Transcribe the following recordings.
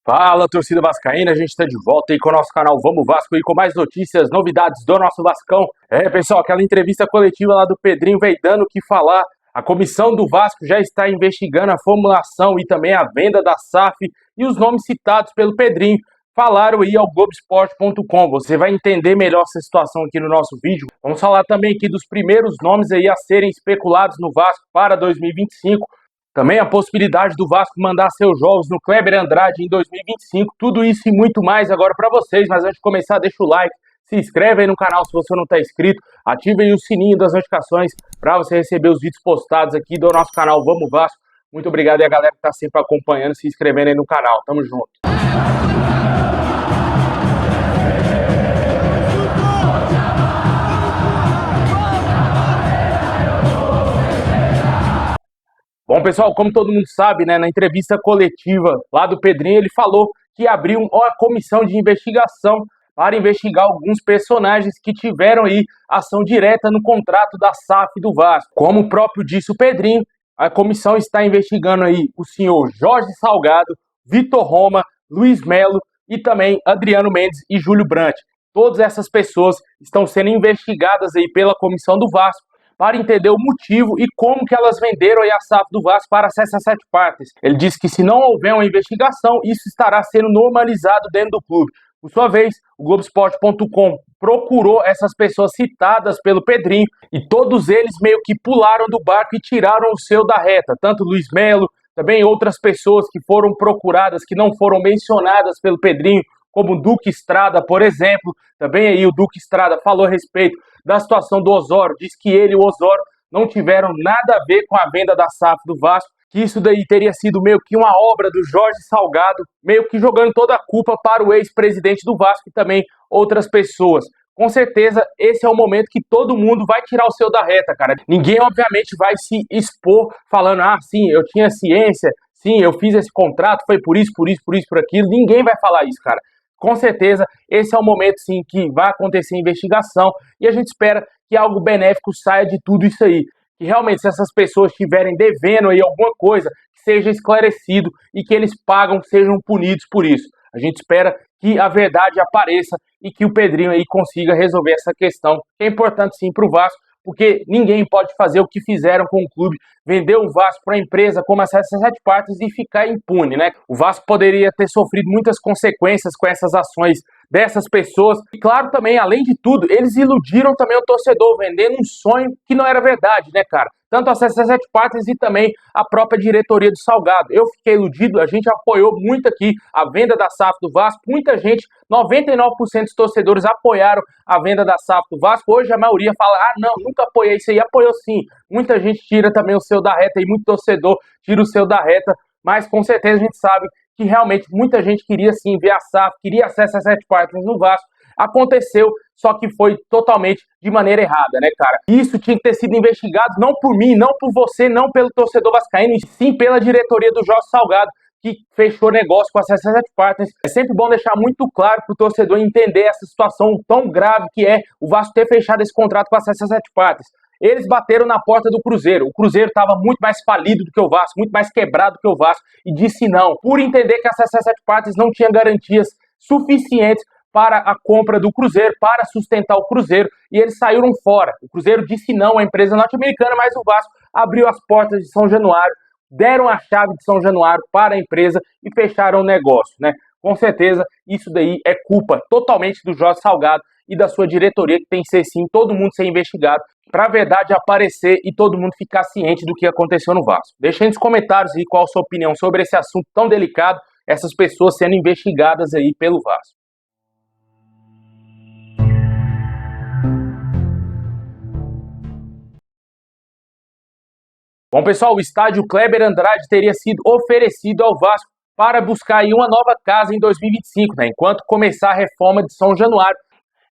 Fala, torcida vascaína, a gente está de volta aí com o nosso canal Vamos Vasco e com mais notícias, novidades do nosso Vascão. Pessoal, aquela entrevista coletiva lá do Pedrinho veio dando o que falar. A comissão do Vasco já está investigando a formulação e também a venda da SAF e os nomes citados pelo Pedrinho falaram aí ao Globoesporte.com. Você vai entender melhor essa situação aqui no nosso vídeo. Vamos falar também aqui dos primeiros nomes aí a serem especulados no Vasco para 2025. Também a possibilidade do Vasco mandar seus jogos no Kleber Andrade em 2025. Tudo isso e muito mais agora para vocês. Mas antes de começar, deixa o like, se inscreve aí no canal se você não está inscrito. Ative aí o sininho das notificações para você receber os vídeos postados aqui do nosso canal Vamos Vasco. Muito obrigado aí a galera que está sempre acompanhando, se inscrevendo aí no canal. Tamo junto. Bom, pessoal, como todo mundo sabe, né, na entrevista coletiva lá do Pedrinho, ele falou que abriu uma comissão de investigação para investigar alguns personagens que tiveram aí ação direta no contrato da SAF do Vasco. Como o próprio disse o Pedrinho, a comissão está investigando aí o senhor Jorge Salgado, Vitor Roma, Luiz Melo e também Adriano Mendes e Júlio Brandt. Todas essas pessoas estão sendo investigadas aí pela comissão do Vasco para entender o motivo e como que elas venderam aí a SAF do Vasco para essas 7 partes. Ele disse que se não houver uma investigação, isso estará sendo normalizado dentro do clube. Por sua vez, o Globoesporte.com procurou essas pessoas citadas pelo Pedrinho e todos eles meio que pularam do barco e tiraram o seu da reta. Tanto Luiz Melo, também outras pessoas que foram procuradas, que não foram mencionadas pelo Pedrinho, como o Duque Estrada, por exemplo. Também aí o Duque Estrada falou a respeito da situação do Osório, diz que ele e o Osório não tiveram nada a ver com a venda da SAF do Vasco, que isso daí teria sido meio que uma obra do Jorge Salgado, meio que jogando toda a culpa para o ex-presidente do Vasco e também outras pessoas. Com certeza, esse é o momento que todo mundo vai tirar o seu da reta, cara. Ninguém, obviamente, vai se expor falando, sim, eu tinha ciência, sim, eu fiz esse contrato, foi por isso, por aquilo. Ninguém vai falar isso, cara. Com certeza, esse é o momento, sim, que vai acontecer a investigação e a gente espera que algo benéfico saia de tudo isso aí. Que realmente, se essas pessoas estiverem devendo aí alguma coisa, que seja esclarecido e que eles pagam, sejam punidos por isso. A gente espera que a verdade apareça e que o Pedrinho aí consiga resolver essa questão, que é importante, sim, para o Vasco, porque ninguém pode fazer o que fizeram com o clube, vender o Vasco para a empresa como essas 7 partes e ficar impune, né? O Vasco poderia ter sofrido muitas consequências com essas ações dessas pessoas. E claro, também, além de tudo, eles iludiram também o torcedor, vendendo um sonho que não era verdade, né, cara? Tanto as 7 partes e também a própria diretoria do Salgado. Eu fiquei iludido, a gente apoiou muito aqui a venda da SAF do Vasco, muita gente, 99% dos torcedores apoiaram a venda da SAF do Vasco. Hoje a maioria fala, não, nunca apoiei isso aí. Apoiou sim. Muita gente tira também o seu da reta e muito torcedor tira o seu da reta, mas com certeza a gente sabe que realmente muita gente queria sim ver a SAF, queria acesso às 7 partes no Vasco. Aconteceu, só que foi totalmente de maneira errada, né, cara? Isso tinha que ter sido investigado não por mim, não por você, não pelo torcedor vascaíno, e sim pela diretoria do Jorge Salgado, que fechou negócio com as 7 partes. É sempre bom deixar muito claro para o torcedor entender essa situação tão grave que é o Vasco ter fechado esse contrato com as 7 partes. Eles bateram na porta do Cruzeiro. O Cruzeiro estava muito mais falido do que o Vasco, muito mais quebrado do que o Vasco, e disse não, por entender que as 7 partes não tinham garantias suficientes para a compra do Cruzeiro, para sustentar o Cruzeiro, e eles saíram fora. O Cruzeiro disse não à empresa norte-americana, mas o Vasco abriu as portas de São Januário, deram a chave de São Januário para a empresa e fecharam o negócio, né? Com certeza, isso daí é culpa totalmente do Jorge Salgado e da sua diretoria, que tem que ser sim, todo mundo ser investigado, para a verdade aparecer e todo mundo ficar ciente do que aconteceu no Vasco. Deixa aí nos comentários aí qual a sua opinião sobre esse assunto tão delicado, essas pessoas sendo investigadas aí pelo Vasco. Bom, pessoal, o estádio Kleber Andrade teria sido oferecido ao Vasco para buscar aí uma nova casa em 2025, né? Enquanto começar a reforma de São Januário.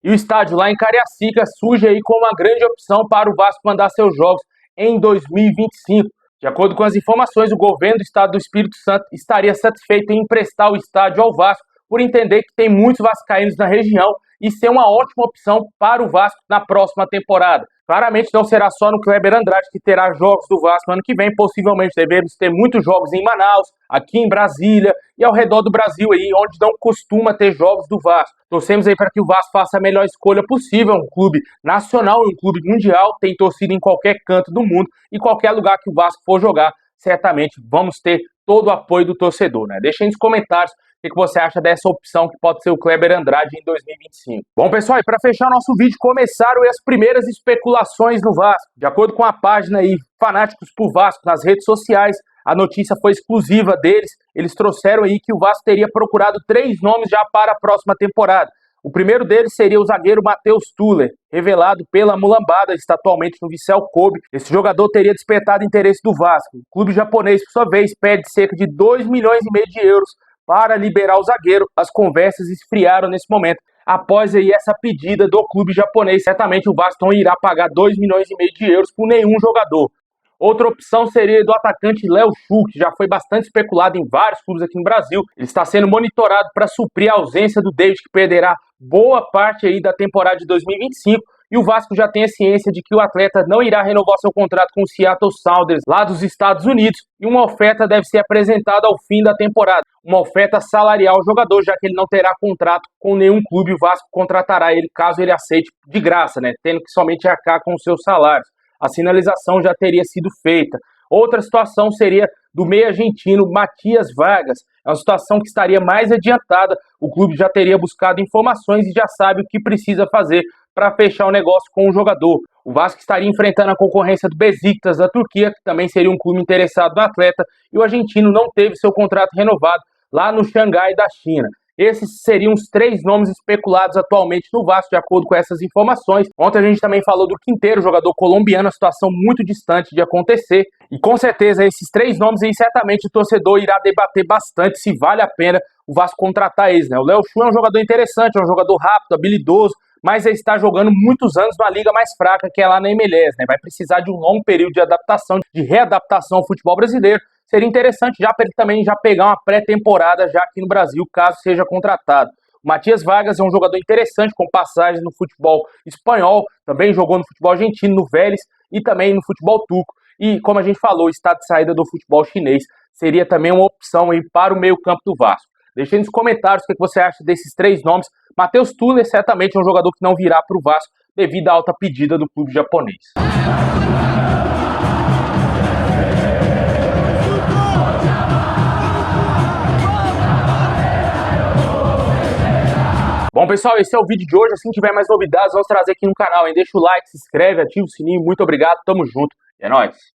E o estádio lá em Cariacica surge aí como uma grande opção para o Vasco mandar seus jogos em 2025. De acordo com as informações, o governo do estado do Espírito Santo estaria satisfeito em emprestar o estádio ao Vasco, por entender que tem muitos vascaínos na região e ser uma ótima opção para o Vasco na próxima temporada. Claramente não será só no Kleber Andrade que terá jogos do Vasco ano que vem, possivelmente devemos ter muitos jogos em Manaus, aqui em Brasília e ao redor do Brasil aí, onde não costuma ter jogos do Vasco. Torcemos aí para que o Vasco faça a melhor escolha possível, um clube nacional e um clube mundial, tem torcida em qualquer canto do mundo e qualquer lugar que o Vasco for jogar, certamente vamos ter todo o apoio do torcedor, né? Deixa aí nos comentários o que você acha dessa opção que pode ser o Kleber Andrade em 2025. Bom, pessoal, e para fechar nosso vídeo, começaram as primeiras especulações no Vasco. De acordo com a página aí, Fanáticos por Vasco, nas redes sociais, a notícia foi exclusiva deles. Eles trouxeram aí que o Vasco teria procurado 3 nomes já para a próxima temporada. O primeiro deles seria o zagueiro Matheus Tuller, revelado pela Mulambada, está atualmente no Vissel Kobe. Esse jogador teria despertado interesse do Vasco. O clube japonês, por sua vez, pede cerca de 2,5 milhões de euros para liberar o zagueiro. As conversas esfriaram nesse momento. Após aí essa pedida do clube japonês, certamente o Vasco não irá pagar 2,5 milhões de euros por nenhum jogador. Outra opção seria do atacante Léo Chu, que já foi bastante especulado em vários clubes aqui no Brasil. Ele está sendo monitorado para suprir a ausência do David, que perderá boa parte aí da temporada de 2025. E o Vasco já tem a ciência de que o atleta não irá renovar seu contrato com o Seattle Sounders, lá dos Estados Unidos, e uma oferta deve ser apresentada ao fim da temporada. Uma oferta salarial ao jogador, já que ele não terá contrato com nenhum clube. O Vasco contratará ele caso ele aceite de graça, né? Tendo que somente arcar com os seus salários. A sinalização já teria sido feita. Outra situação seria do meio argentino Matias Vargas. É uma situação que estaria mais adiantada. O clube já teria buscado informações e já sabe o que precisa fazer para fechar o negócio com o jogador. O Vasco estaria enfrentando a concorrência do Besiktas da Turquia, que também seria um clube interessado no atleta, e o argentino não teve seu contrato renovado lá no Xangai da China. Esses seriam os 3 nomes especulados atualmente no Vasco, de acordo com essas informações. Ontem a gente também falou do Quinteiro, jogador colombiano, a situação muito distante de acontecer. E com certeza esses 3 nomes aí, certamente o torcedor irá debater bastante se vale a pena o Vasco contratar eles, né? O Léo Chu é um jogador interessante, é um jogador rápido, habilidoso, mas ele está jogando muitos anos na liga mais fraca, que é lá na MLS, né? Vai precisar de um longo período de adaptação, de readaptação ao futebol brasileiro. Seria interessante já para ele também já pegar uma pré-temporada já aqui no Brasil, caso seja contratado. O Matias Vargas é um jogador interessante, com passagens no futebol espanhol, também jogou no futebol argentino, no Vélez, e também no futebol turco. E, como a gente falou, está de saída do futebol chinês. Seria também uma opção aí para o meio-campo do Vasco. Deixe aí nos comentários o que você acha desses 3 nomes. Matheus Tuller certamente é um jogador que não virá para o Vasco devido à alta pedida do clube japonês. Bom, pessoal, esse é o vídeo de hoje. Assim que tiver mais novidades, vamos trazer aqui no canal, hein? Deixa o like, se inscreve, ativa o sininho. Muito obrigado, tamo junto. É nóis!